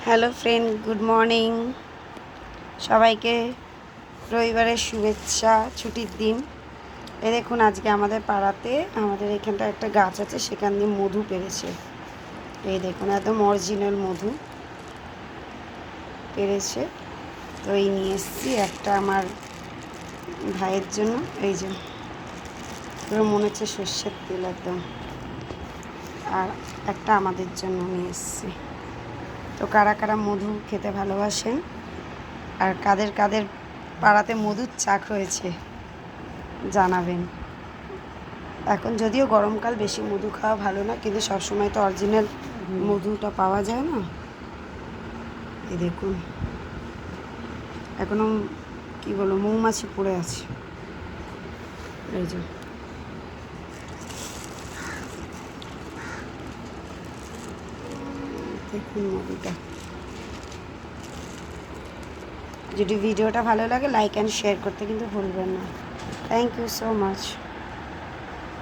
Hello friend, good morning সবাইকে। রবিবারের শুভেচ্ছা, ছুটির দিন। এই দেখুন, আজকে আমাদের পাড়াতে আমাদের এখানটা একটা গাছ আছে, সেখান দিয়ে মধু পেরেছে। এই দেখুন, একদম অরিজিনাল মধু পেরেছে। তো এই নিয়ে এসেছি একটা আমার ভাইয়ের জন্য। এই যে পুরো মনে হচ্ছে সর্ষের তেল একদম, আর একটা আমাদের জন্য নিয়ে এসেছি। তো কারা কারা মধু খেতে ভালোবাসেন আর কাদের কাদের পাড়াতে মধুর চাক হয়েছে জানাবেন। এখন যদিও গরমকাল, বেশি মধু খাওয়া ভালো না, কিন্তু সবসময় তো অরিজিনাল মধুটা পাওয়া যায় না। এই দেখুন, এখনও কী বলবো, মৌমাছি পড়ে আছে। এই যে দেখুন মধুটা। যদি ভিডিওটা ভালো লাগে, লাইক অ্যান্ড শেয়ার করতে কিন্তু ভুলবেন না। Thank you so much.